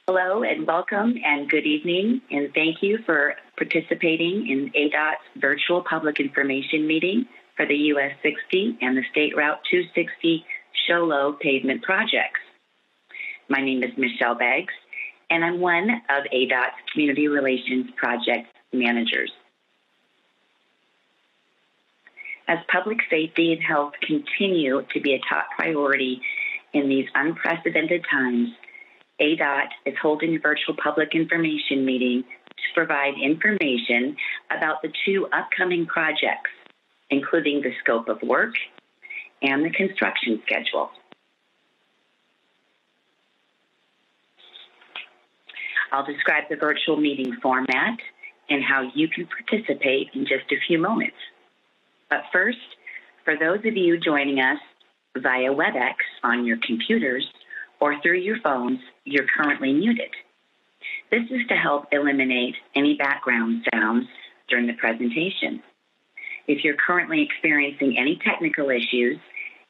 Hello and welcome and good evening, and thank you for participating in Adot's virtual public information meeting for the US60 and the State Route 260 show-low pavement projects. My name is Michelle Beggs, and I'm one of Adot's Community Relations Project Managers. As public safety and health continue to be a top priority in these unprecedented times, Adot is holding a virtual public information meeting to provide information about the two upcoming projects, including the scope of work and the construction schedule. I'll describe the virtual meeting format and how you can participate in just a few moments. But first, for those of you joining us via WebEx on your computers or through your phones, you're currently muted. This is to help eliminate any background sounds during the presentation. If you're currently experiencing any technical issues,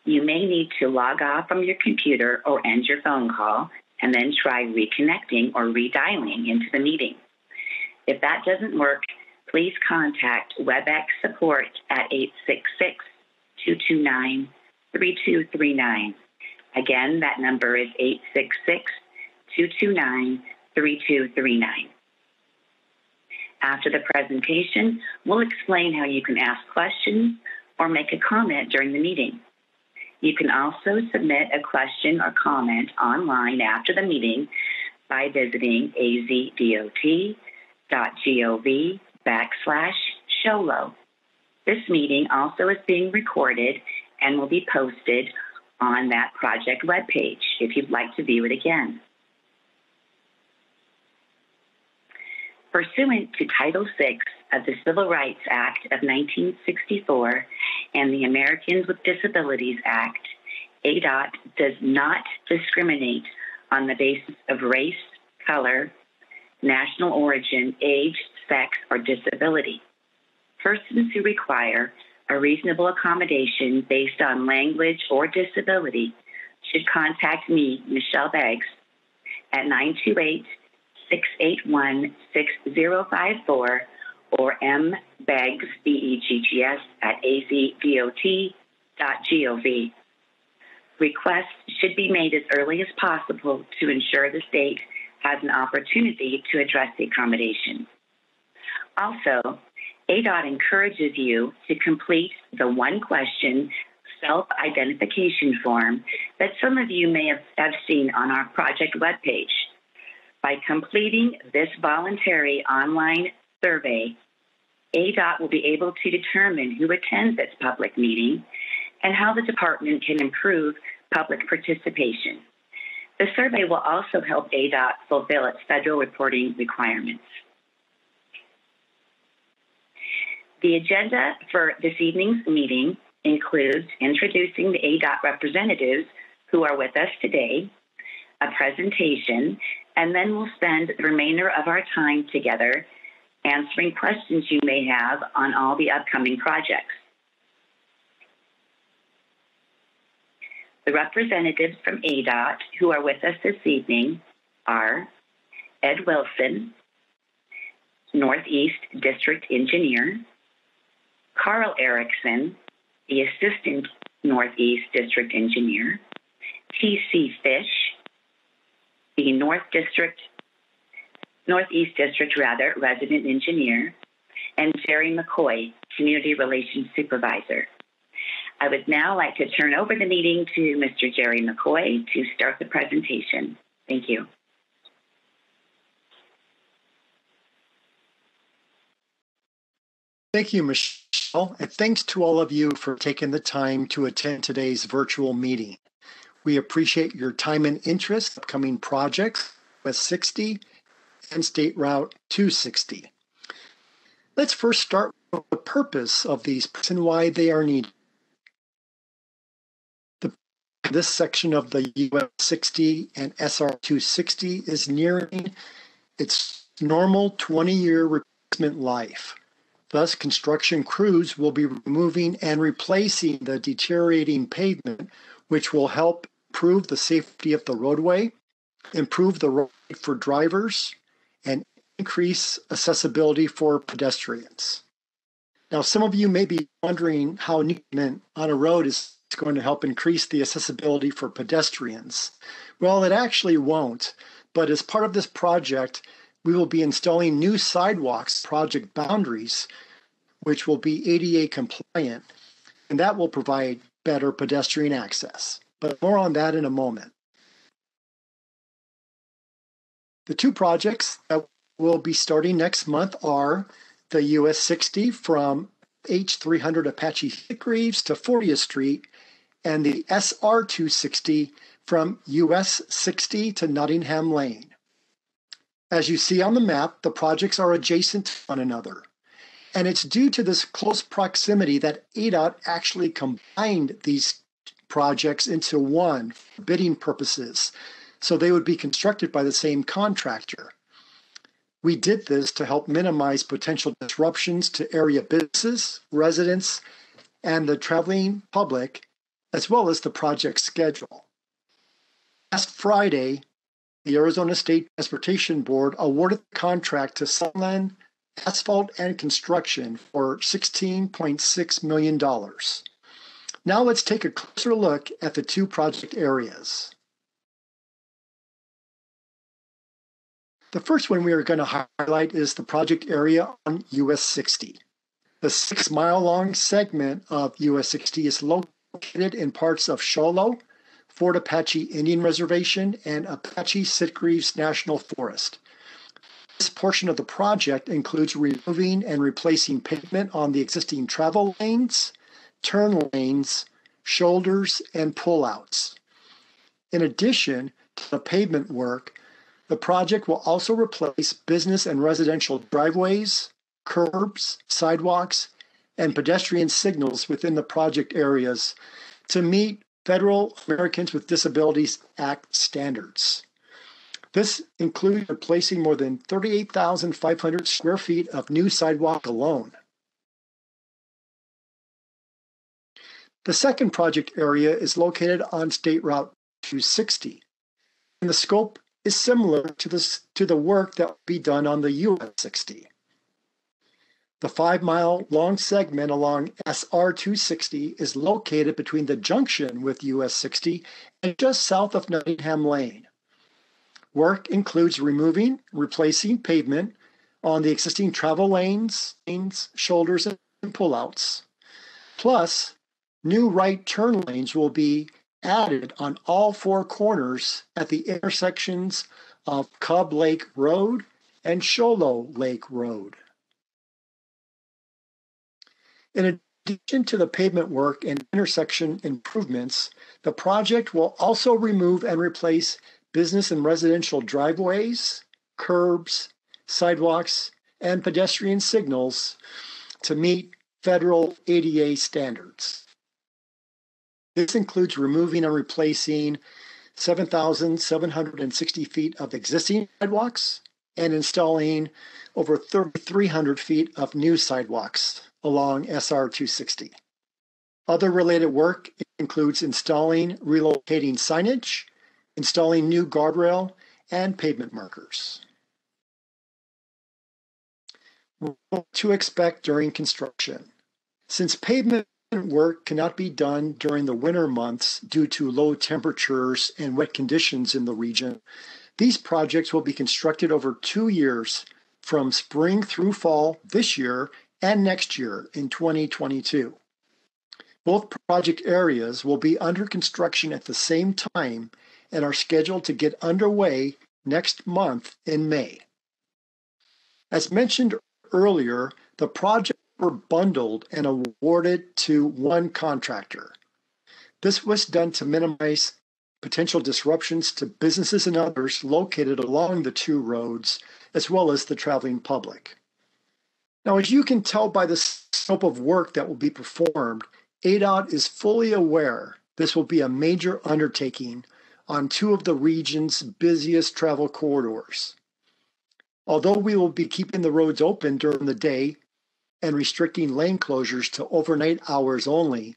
you may need to log off from your computer or end your phone call and then try reconnecting or redialing into the meeting. If that doesn't work, please contact WebEx support at 866-229-3239. Again, that number is 866-229-3239. After the presentation, we'll explain how you can ask questions or make a comment during the meeting. You can also submit a question or comment online after the meeting by visiting azdot.gov/showlow. This meeting also is being recorded and will be posted on that project webpage if you'd like to view it again. Pursuant to Title VI of the Civil Rights Act of 1964 and the Americans with Disabilities Act, Adot does not discriminate on the basis of race, color, national origin, age, sex, or disability. Persons who require a reasonable accommodation based on language or disability should contact me, Michelle Beggs, at 928-681-6054 or mbeggs, B-E-G-G-S, at azdot.gov. Requests should be made as early as possible to ensure the state has an opportunity to address the accommodation. Also, Adot encourages you to complete the one-question self-identification form that some of you may have seen on our project webpage. By completing this voluntary online survey, Adot will be able to determine who attends its public meeting and how the department can improve public participation. The survey will also help Adot fulfill its federal reporting requirements. The agenda for this evening's meeting includes introducing the Adot representatives who are with us today, a presentation, and then we'll spend the remainder of our time together answering questions you may have on all the upcoming projects. The representatives from Adot who are with us this evening are Ed Wilson, Northeast District Engineer, Carl Erickson, the Assistant Northeast District Engineer, T.C. Fish, the Northeast District Resident Engineer, and Jerry McCoy, Community Relations Supervisor. I would now like to turn over the meeting to Mr. Jerry McCoy to start the presentation. Thank you. Thank you, Michelle, and thanks to all of you for taking the time to attend today's virtual meeting. We appreciate your time and interest in upcoming projects, US60 and State Route 260. Let's first start with the purpose of these and why they are needed. This section of the US60 and SR 260 is nearing its normal 20-year replacement life. Thus, construction crews will be removing and replacing the deteriorating pavement, which will help improve the safety of the roadway, improve the road for drivers, and increase accessibility for pedestrians. Now, some of you may be wondering how movement on a road is going to help increase the accessibility for pedestrians. Well, it actually won't, but as part of this project, we will be installing new sidewalks, project boundaries, which will be ADA compliant, and that will provide better pedestrian access. But more on that in a moment. The two projects that will be starting next month are the US60 from H300 Apache Sitgreaves to 40th Street, and the SR260 from US60 to Nottingham Lane. As you see on the map, the projects are adjacent to one another. And it's due to this close proximity that Adot actually combined these projects into one for bidding purposes, so they would be constructed by the same contractor. We did this to help minimize potential disruptions to area businesses, residents, and the traveling public, as well as the project schedule. Last Friday, the Arizona State Transportation Board awarded the contract to Sunland Asphalt and Construction for $16.6 million. Now let's take a closer look at the two project areas. The first one we are going to highlight is the project area on US 60. The 6-mile-long segment of US 60 is located in parts of Show Low, Fort Apache Indian Reservation, and Apache Sitgreaves National Forest. This portion of the project includes removing and replacing pavement on the existing travel lanes, turn lanes, shoulders, and pullouts. In addition to the pavement work, the project will also replace business and residential driveways, curbs, sidewalks, and pedestrian signals within the project areas to meet Federal Americans with Disabilities Act standards. This includes replacing more than 38,500 square feet of new sidewalk alone. The second project area is located on State Route 260, and the scope is similar to the work that will be done on the US 60. The 5-mile-long segment along SR 260 is located between the junction with US 60 and just south of Nottingham Lane. Work includes removing, replacing pavement on the existing travel lanes, shoulders, and pullouts. Plus, new right turn lanes will be added on all 4 corners at the intersections of Cub Lake Road and Sholo Lake Road. In addition to the pavement work and intersection improvements, the project will also remove and replace business and residential driveways, curbs, sidewalks, and pedestrian signals to meet federal ADA standards. This includes removing and replacing 7,760 feet of existing sidewalks and installing over 3,300 feet of new sidewalks along SR 260. Other related work includes installing, relocating signage, installing new guardrail, and pavement markers. What to expect during construction. Since pavement work cannot be done during the winter months due to low temperatures and wet conditions in the region, these projects will be constructed over 2 years from spring through fall this year and next year in 2022. Both project areas will be under construction at the same time and are scheduled to get underway next month in May. As mentioned earlier, the projects were bundled and awarded to one contractor. This was done to minimize potential disruptions to businesses and others located along the 2 roads, as well as the traveling public. Now, as you can tell by the scope of work that will be performed, Adot is fully aware this will be a major undertaking on 2 of the region's busiest travel corridors. Although we will be keeping the roads open during the day and restricting lane closures to overnight hours only,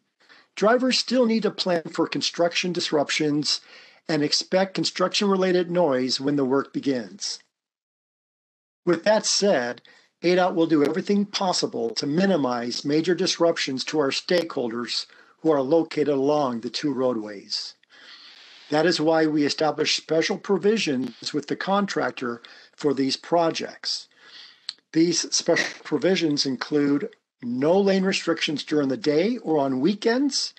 drivers still need to plan for construction disruptions and expect construction-related noise when the work begins. With that said, Adot will do everything possible to minimize major disruptions to our stakeholders who are located along the two roadways. That is why we established special provisions with the contractor for these projects. These special provisions include no lane restrictions during the day or on weekends,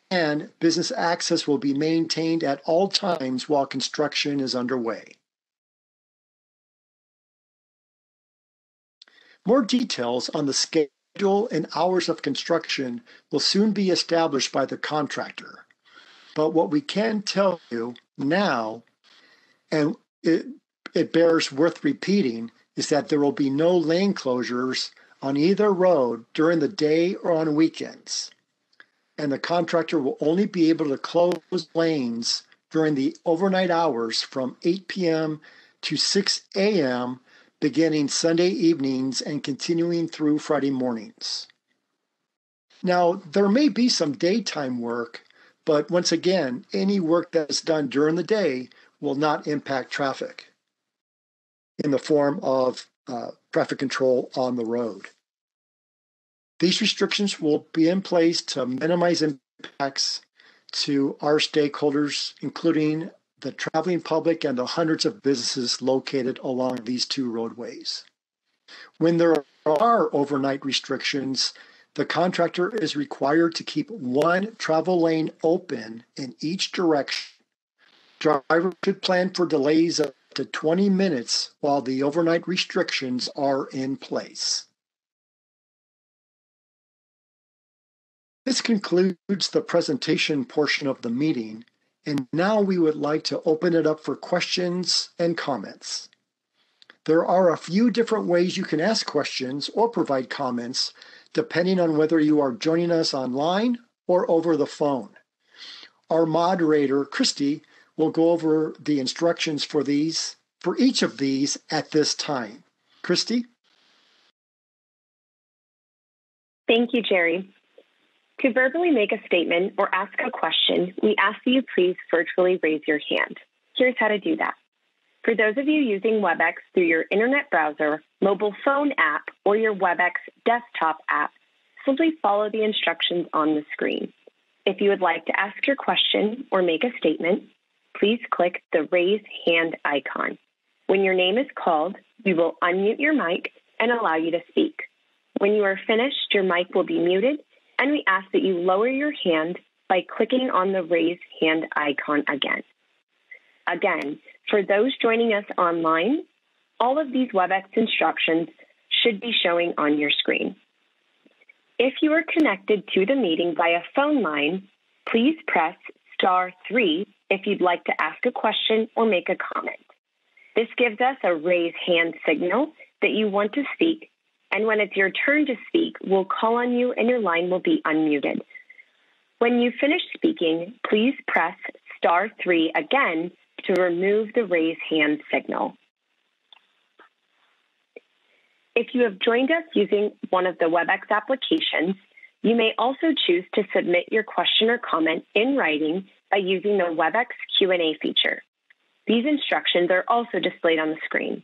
and business access will be maintained at all times while construction is underway. More details on the schedule and hours of construction will soon be established by the contractor. But what we can tell you now, and it bears worth repeating, is that there will be no lane closures on either road during the day or on weekends. And the contractor will only be able to close lanes during the overnight hours from 8 p.m. to 6 a.m., beginning Sunday evenings and continuing through Friday mornings. Now, there may be some daytime work, but once again, any work that is done during the day will not impact traffic in the form of traffic control on the road. These restrictions will be in place to minimize impacts to our stakeholders, including the traveling public and the hundreds of businesses located along these two roadways. When there are overnight restrictions, the contractor is required to keep one travel lane open in each direction. Drivers should plan for delays up to 20 minutes while the overnight restrictions are in place. This concludes the presentation portion of the meeting, and now we would like to open it up for questions and comments. There are a few different ways you can ask questions or provide comments, depending on whether you are joining us online or over the phone. Our moderator, Christy, will go over the instructions for each of these at this time. Christy? Thank you, Jerry. To verbally make a statement or ask a question, we ask that you please virtually raise your hand. Here's how to do that. For those of you using WebEx through your internet browser, mobile phone app, or your WebEx desktop app, simply follow the instructions on the screen. If you would like to ask your question or make a statement, please click the raise hand icon. When your name is called, we will unmute your mic and allow you to speak. When you are finished, your mic will be muted, and we ask that you lower your hand by clicking on the raise hand icon again. Again, for those joining us online, all of these WebEx instructions should be showing on your screen. If you are connected to the meeting via phone line, please press *3 if you'd like to ask a question or make a comment. This gives us a raise hand signal that you want to speak, and when it's your turn to speak, we'll call on you and your line will be unmuted. When you finish speaking, please press *3 again to remove the raise hand signal. If you have joined us using one of the WebEx applications, you may also choose to submit your question or comment in writing by using the WebEx Q&A feature. These instructions are also displayed on the screen.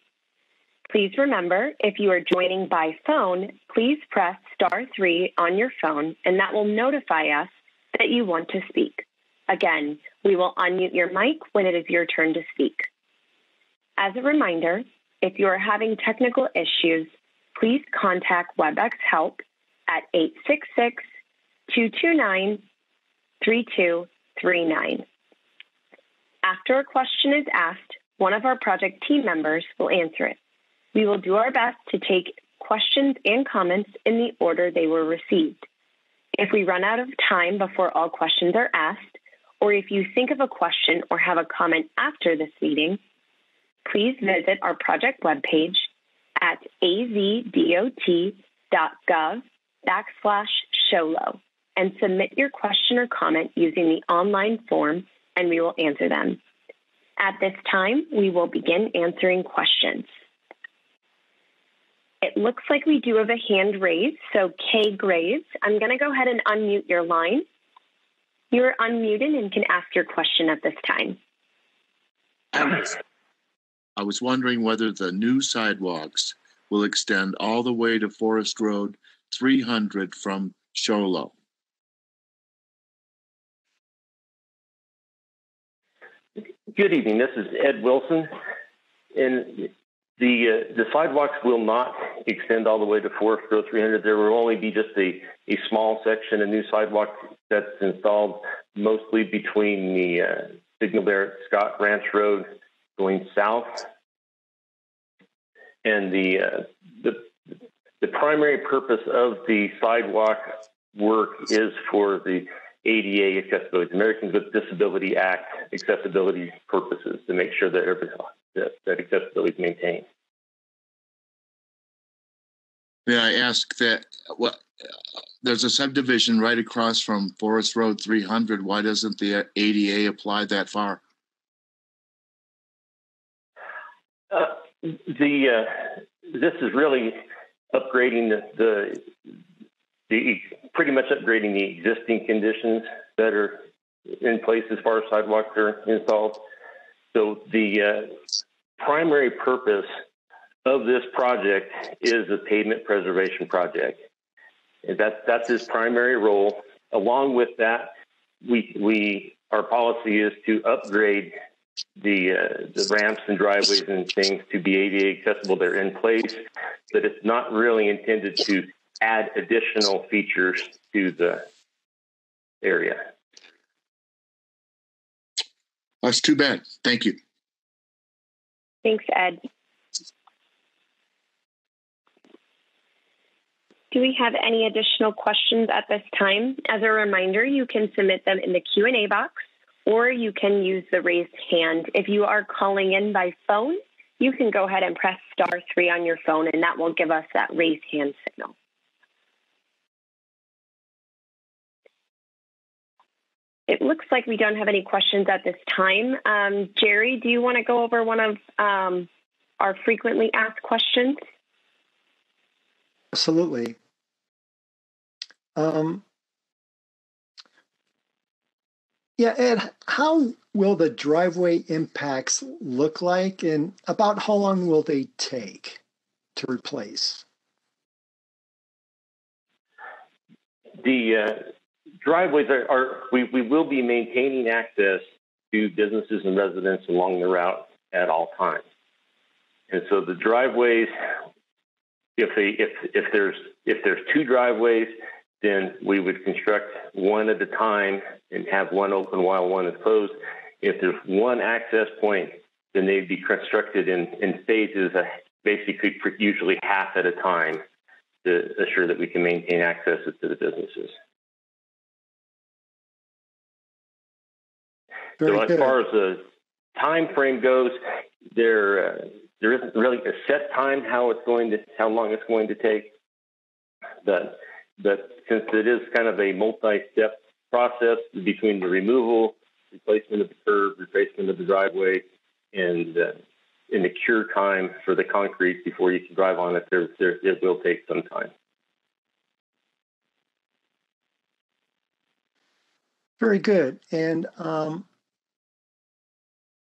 Please remember, if you are joining by phone, please press *3 on your phone, and that will notify us that you want to speak. Again, we will unmute your mic when it is your turn to speak. As a reminder, if you are having technical issues, please contact WebEx Help at 866-229-3239. After a question is asked, one of our project team members will answer it. We will do our best to take questions and comments in the order they were received. If we run out of time before all questions are asked, or if you think of a question or have a comment after this meeting, please visit our project webpage at avdot.gov/SHOLO and submit your question or comment using the online form, and we will answer them. At this time, we will begin answering questions. It looks like we do have a hand raised, so Kay Graves, I'm going to go ahead and unmute your line. You are unmuted and can ask your question at this time. I was wondering whether the new sidewalks will extend all the way to Forest Road 300 from Sholo. Good evening. This is Ed Wilson, and the sidewalks will not extend all the way to Forest Road 300. There will only be just a small section of new sidewalk that's installed, mostly between the signal there at Scott Ranch Road going south. And the primary purpose of the sidewalk work is for the ADA accessibility, Americans with Disability Act accessibility purposes, to make sure that accessibility is maintained. May I ask that, there's a subdivision right across from Forest Road 300. Why doesn't the ADA apply that far? This is really upgrading the pretty much upgrading the existing conditions that are in place as far as sidewalks are installed. So the primary purpose of this project is a pavement preservation project. And that's his primary role. Along with that, our policy is to upgrade the ramps and driveways and things to be ADA accessible. They're in place, but it's not really intended to add additional features to the area. That's too bad. Thank you. Thanks, Ed. Do we have any additional questions at this time? As a reminder, you can submit them in the Q&A box, or you can use the raised hand. If you are calling in by phone, you can go ahead and press *3 on your phone, and that will give us that raised hand signal. It looks like we don't have any questions at this time. Jerry, do you want to go over one of our frequently asked questions? Absolutely. Yeah, Ed, how will the driveway impacts look like, and about how long will they take to replace? The driveways we will be maintaining access to businesses and residents along the route at all times. And so the driveways, if there's two driveways, then we would construct one at a time and have one open while one is closed. If there's one access point, then they'd be constructed in phases, basically usually half at a time, to assure that we can maintain access to the businesses. So as far as the time frame goes, there isn't really a set time how long it's going to take. But since it is kind of a multi-step process between the removal, replacement of the curb, replacement of the driveway, and the cure time for the concrete before you can drive on it, it will take some time. Very good. And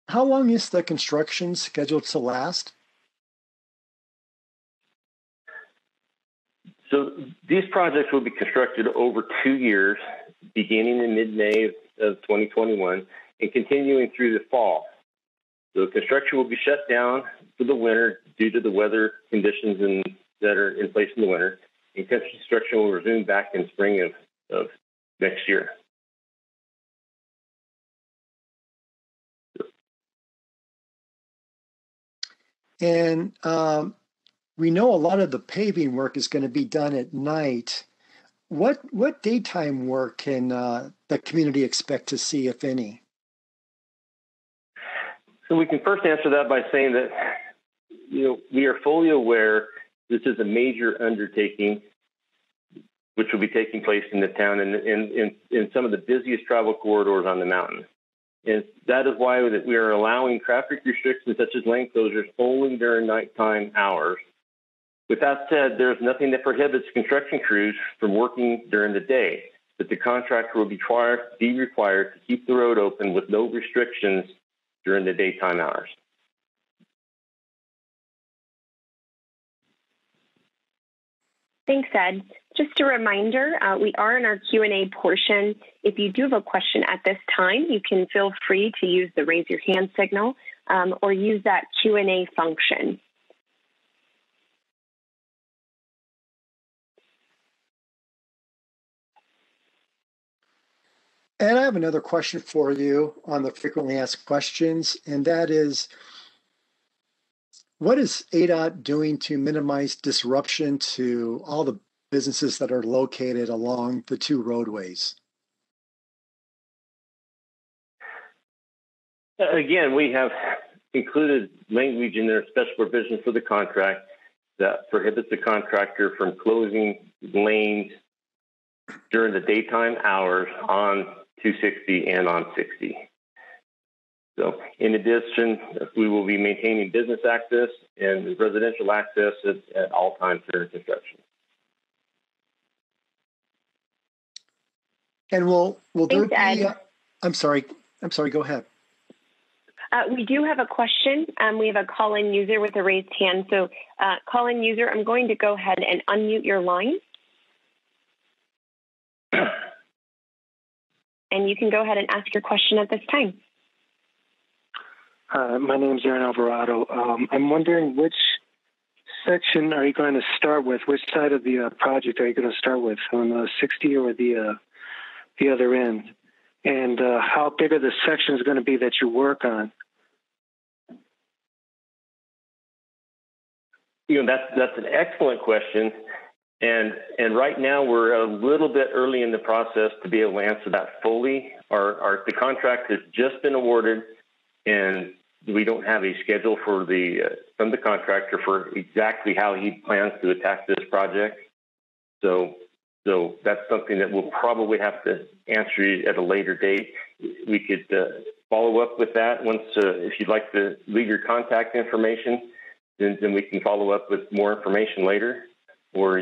how long is the construction scheduled to last? So these projects will be constructed over 2 years, beginning in mid-May of 2021 and continuing through the fall. So construction will be shut down for the winter due to the weather conditions that are in place in the winter, and construction will resume back in spring of next year. And we know a lot of the paving work is going to be done at night. What daytime work can the community expect to see, if any? So we can first answer that by saying that, we are fully aware this is a major undertaking which will be taking place in the town and in some of the busiest travel corridors on the mountain. And that is why we are allowing traffic restrictions such as lane closures only during nighttime hours. With that said, there's nothing that prohibits construction crews from working during the day, but the contractor will be required to keep the road open with no restrictions during the daytime hours. Thanks, Ed. Just a reminder, we are in our Q&A portion. If you do have a question at this time, you can feel free to use the raise your hand signal or use that Q&A function. And I have another question for you on the frequently asked questions, and that is, what is Adot doing to minimize disruption to all the businesses that are located along the two roadways? Again, we have included language in their special provision for the contract that prohibits the contractor from closing lanes during the daytime hours on 260 and on 60. So in addition, we will be maintaining business access and residential access at all times during construction. And will there Thanks, be, Ed. I'm sorry, go ahead. We do have a question. We have a call-in user with a raised hand. So call-in user, I'm going to go ahead and unmute your line. And you can go ahead and ask your question at this time. My name is Aaron Alvarado. I'm wondering which section are you going to start with? Which side of the project are you going to start with, on the 60 or the other end? And how big are the sections going to be that you work on? You know, that's an excellent question. And right now we're a little bit early in the process to be able to answer that fully. The contract has just been awarded, and we don't have a schedule for from the contractor for exactly how he plans to attack this project. So that's something that we'll probably have to answer at a later date. We could follow up with that once, if you'd like to leave your contact information, then we can follow up with more information later. Or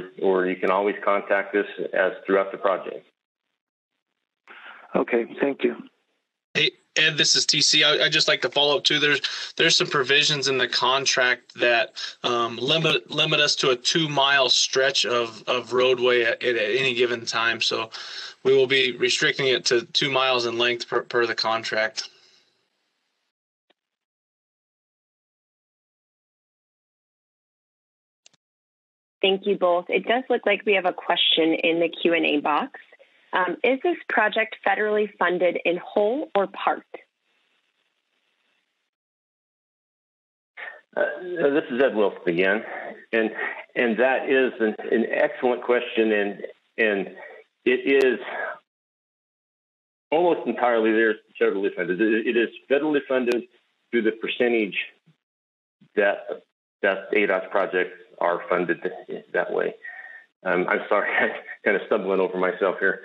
you can always contact us as throughout the project. Okay, thank you. Hey, Ed, this is TC. I'd just like to follow up too. There's some provisions in the contract that limit us to a 2-mile stretch of roadway at any given time. So we will be restricting it to 2 miles in length per the contract. Thank you both. It does look like we have a question in the Q&A box. Is this project federally funded in whole or part? This is Ed Wilson again, and that is an excellent question, and it is almost entirely there federally funded. It is federally funded through the percentage that ADOT's projects are funded that way. I'm sorry, I'm kind of stumbling over myself here.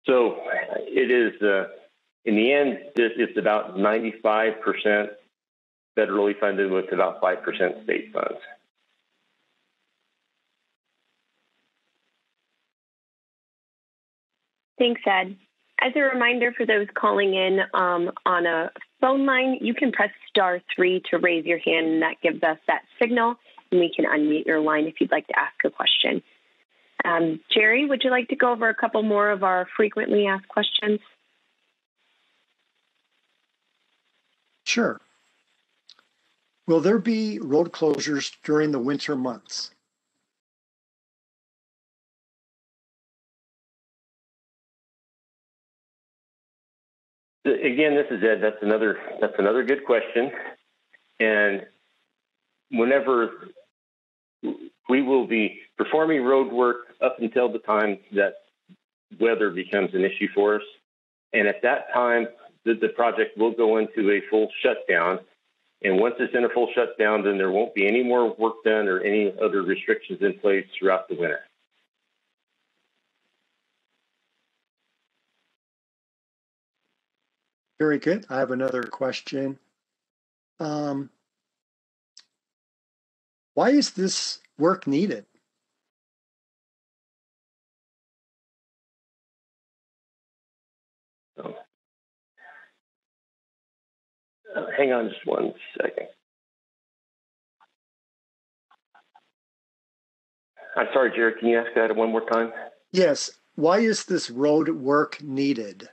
So it is, in the end, it's about 95% federally funded with about 5% state funds. Thanks, Ed. As a reminder for those calling in on a phone line, you can press *3 to raise your hand, and that gives us that signal, and we can unmute your line if you'd like to ask a question. Jerry, would you like to go over a couple more of our frequently asked questions? Sure. Will there be road closures during the winter months? Again, this is Ed. That's another good question. And whenever we will be performing road work up until the time that weather becomes an issue for us. And at that time, the project will go into a full shutdown. And once it's in a full shutdown, then there won't be any more work done or any other restrictions in place throughout the winter. Very good. I have another question. Why is this work needed? Hang on just one second. I'm sorry, Jared, can you ask that one more time? Yes. Why is this road work needed?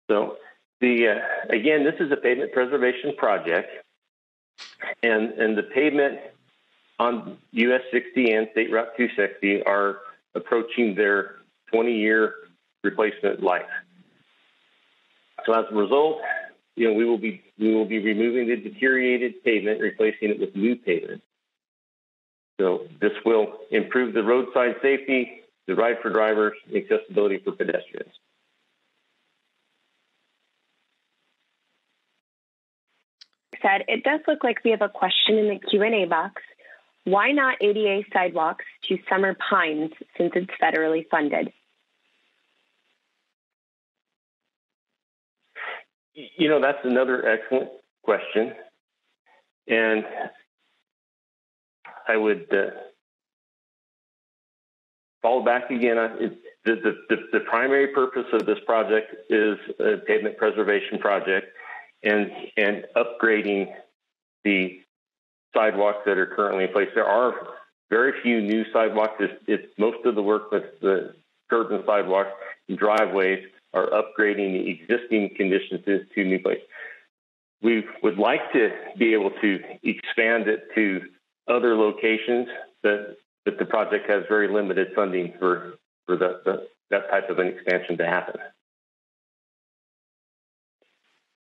So again, this is a pavement preservation project, and the pavement on US60 and State Route 260 are approaching their 20-year replacement life. So as a result, we will be removing the deteriorated pavement, replacing it with new pavement. So this will improve the roadside safety, the ride for drivers, accessibility for pedestrians. Said, it does look like we have a question in the Q&A box. Why not ADA sidewalks to Summer Pines since it's federally funded? That's another excellent question. And I would fall back again. The primary purpose of this project is a pavement preservation project and upgrading the sidewalks that are currently in place. There are very few new sidewalks. It's most of the work with the curbs and sidewalks and driveways are upgrading the existing conditions to new places. We would like to be able to expand it to other locations, but the project has very limited funding for that type of an expansion to happen.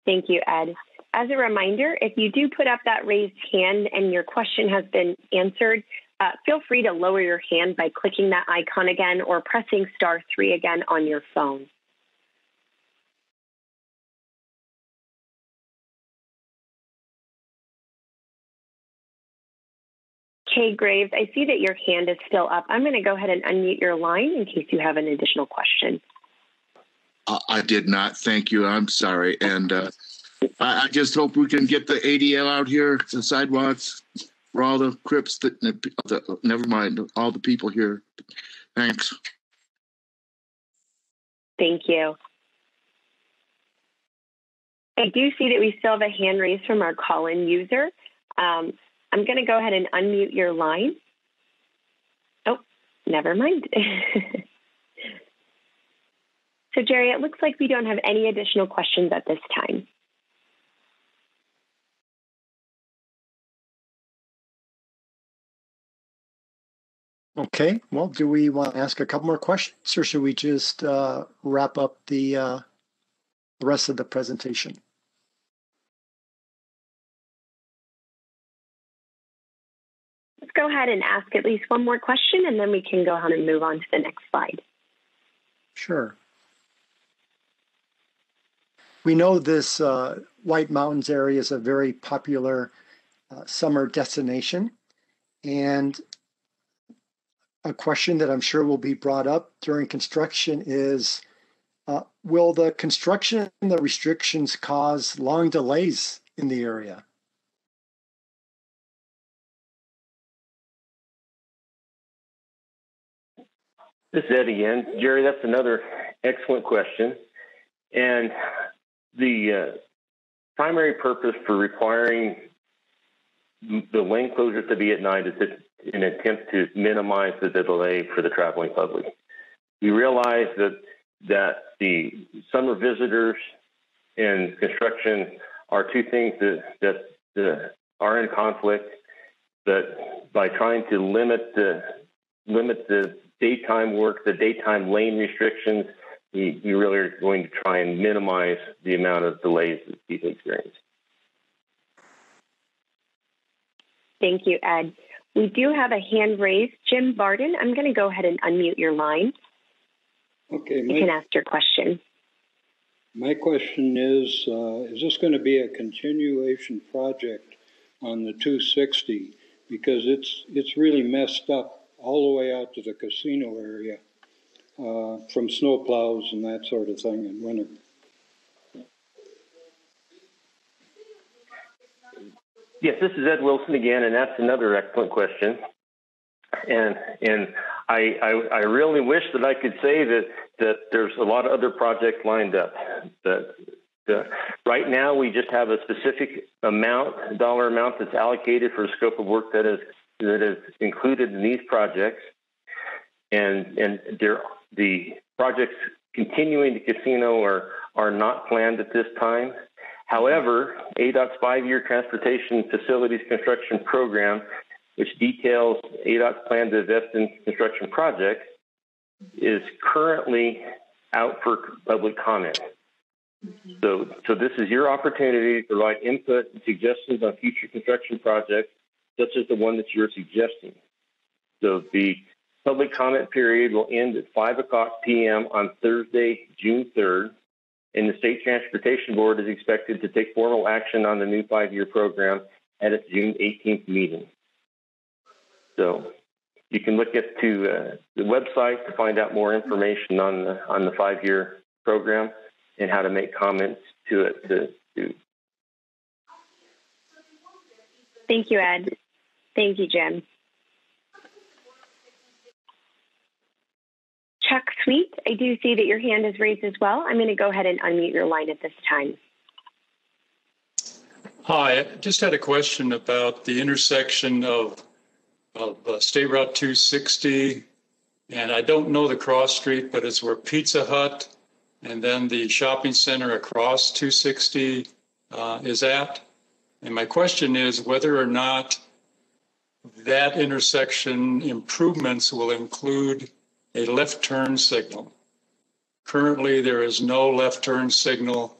Thank you, Ed. As a reminder, if you do put up that raised hand and your question has been answered, feel free to lower your hand by clicking that icon again or pressing *3 again on your phone. Kay Graves, I see that your hand is still up. I'm going to go ahead and unmute your line in case you have an additional question. I did not. Thank you. I'm sorry. And I just hope we can get the ADL out here, the sidewalks, for all the Crips, never mind, all the people here. Thanks. Thank you. I do see that we still have a hand raised from our call-in user. I'm going to go ahead and unmute your line. Oh, never mind. So, Jerry, it looks like we don't have any additional questions at this time. Okay, well, do we want to ask a couple more questions or should we just wrap up the rest of the presentation? Let's go ahead and ask at least one more question and then we can go ahead and move on to the next slide. Sure. We know this White Mountains area is a very popular summer destination, and a question that I'm sure will be brought up during construction is, will the construction and the restrictions cause long delays in the area? This is Ed again. Jerry, that's another excellent question. And the primary purpose for requiring the lane closure to be at night is an attempt to minimize the delay for the traveling public. We realize that the summer visitors and construction are two things that are in conflict, but by trying to limit the daytime work, the daytime lane restrictions, we really are going to try and minimize the amount of delays that people experience. Thank you, Ed. We do have a hand raised. Jim Barden, I'm going to go ahead and unmute your line. Okay. You can ask your question. My question is this going to be a continuation project on the 260? Because it's really messed up all the way out to the casino area from snow plows and that sort of thing in winter. Yes, this is Ed Wilson again, and that's another excellent question. And I really wish that I could say that that there's a lot of other projects lined up. Right now, we just have a specific dollar amount that's allocated for a scope of work that is included in these projects, and the projects continuing the casino are not planned at this time. However, ADOT's 5-year Transportation Facilities Construction Program, which details ADOT's plan to invest in construction projects, is currently out for public comment. So this is your opportunity to provide input and suggestions on future construction projects, such as the one that you're suggesting. So the public comment period will end at 5:00 p.m. on Thursday, June 3rd, and the State Transportation Board is expected to take formal action on the new 5-year program at its June 18th meeting. So you can look at the website to find out more information on the 5-year program and how to make comments to it. Thank you, Ed. Thank you, Jim. Chuck Sweet, I do see that your hand is raised as well. I'm going to go ahead and unmute your line at this time. Hi, I just had a question about the intersection of State Route 260, and I don't know the cross street, but it's where Pizza Hut and then the shopping center across 260 is at. And my question is whether or not that intersection improvements will include a left turn signal. Currently, there is no left turn signal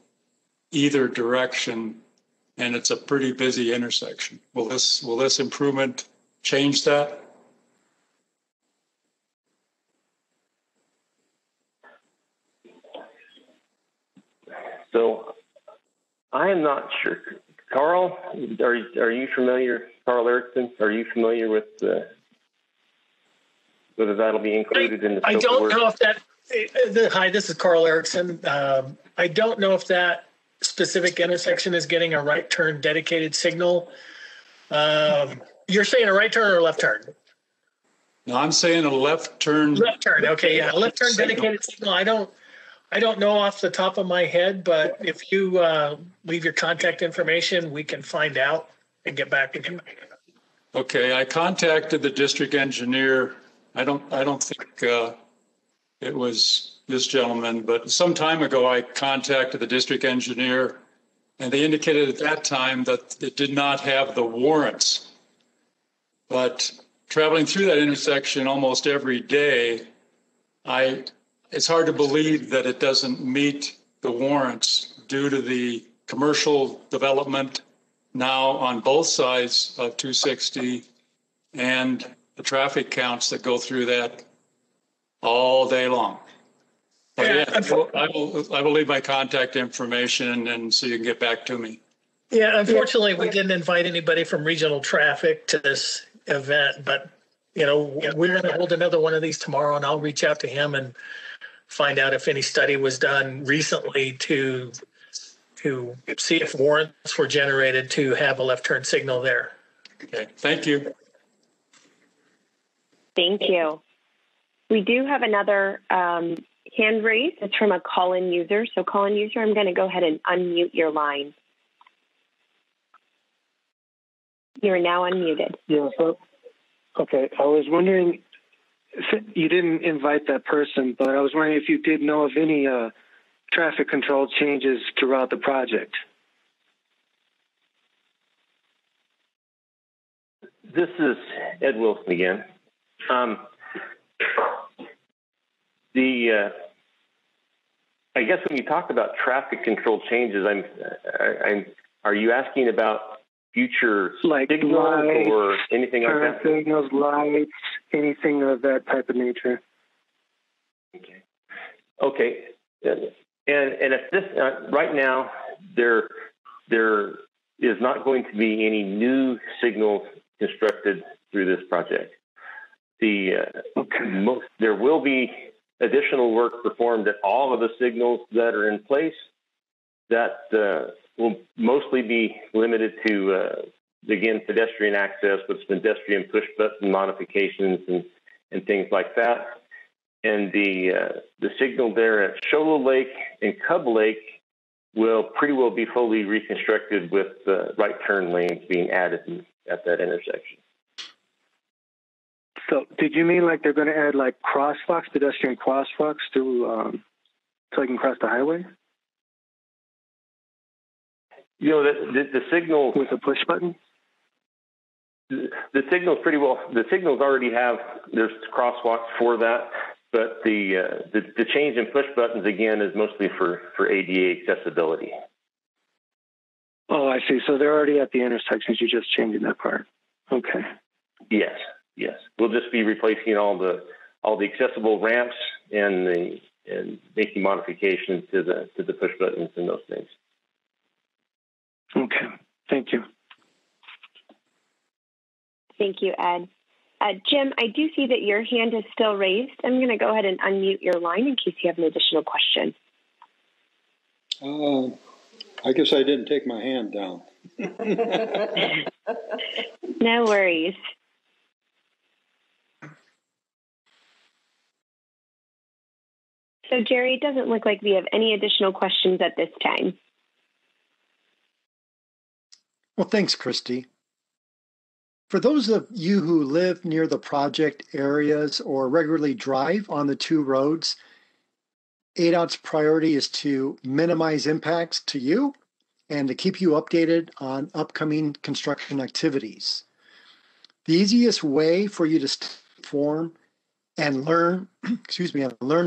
either direction, and it's a pretty busy intersection. Will this improvement change that? So I am not sure. Carl, are you familiar? Carl Erickson, are you familiar with whether that'll be included in the scope I don't of work? know if that. Hi, this is Carl Erickson. I don't know if that specific intersection is getting a right turn dedicated signal. You're saying a right turn or a left turn? No, I'm saying a left turn. Left turn. Okay, yeah, left turn dedicated signal. I don't know off the top of my head, but if you leave your contact information, we can find out and get back to you. Okay, I contacted the district engineer. I don't think it was this gentleman, but some time ago I contacted the district engineer, and they indicated at that time that it did not have the warrants. But traveling through that intersection almost every day, it's hard to believe that it doesn't meet the warrants due to the commercial development now on both sides of 260 and the traffic counts that go through that all day long. But yeah, I will leave my contact information and so you can get back to me. Yeah, unfortunately, we didn't invite anybody from regional traffic to this event, but we're going to hold another one of these tomorrow, and I'll reach out to him and find out if any study was done recently to see if warrants were generated to have a left turn signal there. Okay, thank you. Thank you. We do have another hand raised. It's from a call-in user. So call-in user, I'm going to go ahead and unmute your line. You're now unmuted. Yeah, okay. I was wondering, you didn't invite that person, but I was wondering if you did know of any traffic control changes throughout the project. This is Ed Wilson again. I guess when you talk about traffic control changes, are you asking about future signals lights, or anything like that? Signals, lights, anything of that type of nature. Okay. And if this right now there is not going to be any new signals constructed through this project. There will be additional work performed at all of the signals that are in place. That will mostly be limited to, again, pedestrian access with pedestrian push button modifications and things like that. and the signal there at Shola Lake and Cub Lake will pretty well be fully reconstructed with the right turn lanes being added at that intersection. So did you mean like they're going to add like crosswalks, pedestrian crosswalks so I can cross the highway? You know, the signal with a push button? The signals pretty well, the signals already have, there's crosswalks for that, but the change in push buttons, again, is mostly for ADA accessibility. Oh, I see. So they're already at the intersections. You're just changing that part. Okay. Yes. We'll just be replacing all the accessible ramps and making modifications to the push buttons and those things. Okay. Thank you. Thank you, Ed. Jim, I do see that your hand is still raised. I'm going to go ahead and unmute your line in case you have an additional question. I guess I didn't take my hand down. No worries. So, Jerry, it doesn't look like we have any additional questions at this time. Well, thanks, Christy. For those of you who live near the project areas or regularly drive on the two roads, ADOT's priority is to minimize impacts to you and to keep you updated on upcoming construction activities. The easiest way for you to stay informed and learn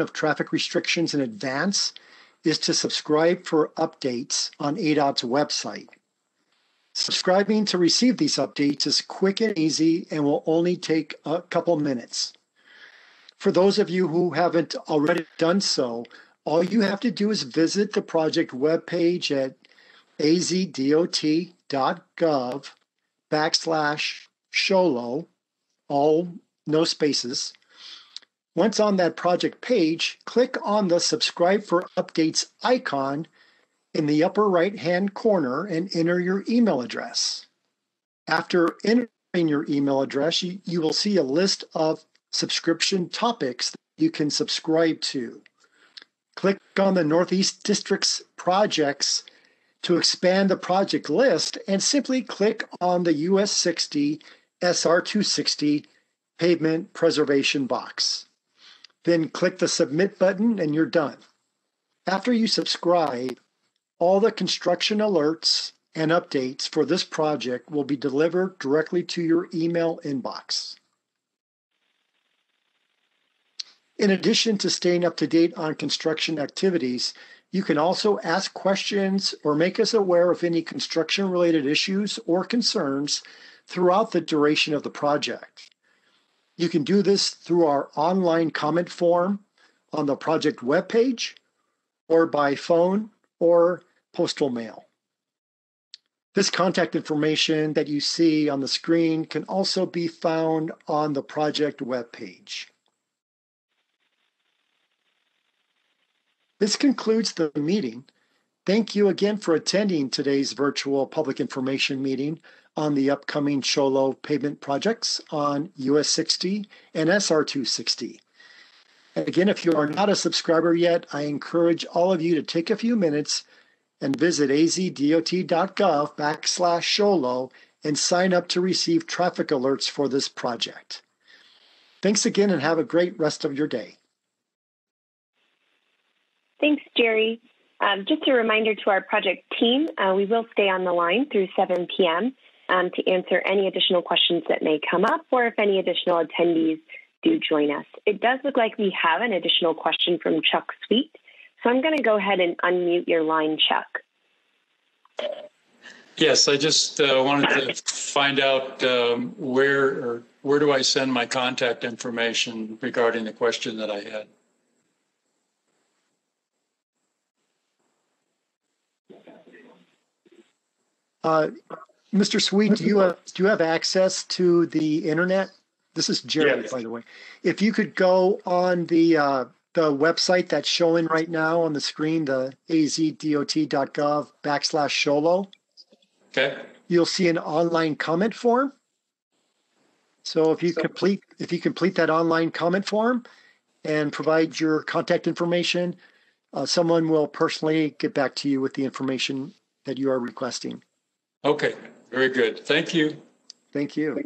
of traffic restrictions in advance is to subscribe for updates on ADOT's website. Subscribing to receive these updates is quick and easy and will only take a couple minutes. For those of you who haven't already done so, all you have to do is visit the project webpage at azdot.gov/SHOLO, all no spaces. Once on that project page, click on the Subscribe for Updates icon in the upper right-hand corner and enter your email address. After entering your email address, you will see a list of subscription topics that you can subscribe to. Click on the Northeast District's projects to expand the project list and simply click on the US60 SR260 pavement preservation box. Then click the Submit button and you're done. After you subscribe, all the construction alerts and updates for this project will be delivered directly to your email inbox. In addition to staying up to date on construction activities, you can also ask questions or make us aware of any construction-related issues or concerns throughout the duration of the project. You can do this through our online comment form on the project webpage or by phone or postal mail. This contact information that you see on the screen can also be found on the project webpage. This concludes the meeting. Thank you again for attending today's virtual public information meeting on the upcoming Sholo pavement projects on US60 and SR260. Again, if you are not a subscriber yet, I encourage all of you to take a few minutes and visit azdot.gov/Sholo and sign up to receive traffic alerts for this project. Thanks again and have a great rest of your day. Thanks, Jerry. Just a reminder to our project team, we will stay on the line through 7 p.m. To answer any additional questions that may come up or if any additional attendees do join us. It does look like we have an additional question from Chuck Sweet. So I'm going to go ahead and unmute your line, Chuck. Yes, I just wanted to find out where do I send my contact information regarding the question that I had. Mr. Sweet, do you have access to the internet? This is Jerry, yes. By the way. If you could go on the website that's showing right now on the screen, the azdot.gov/Sholo. Okay. You'll see an online comment form. So if you complete that online comment form, and provide your contact information, someone will personally get back to you with the information that you are requesting. Okay, very good. Thank you. Thank you.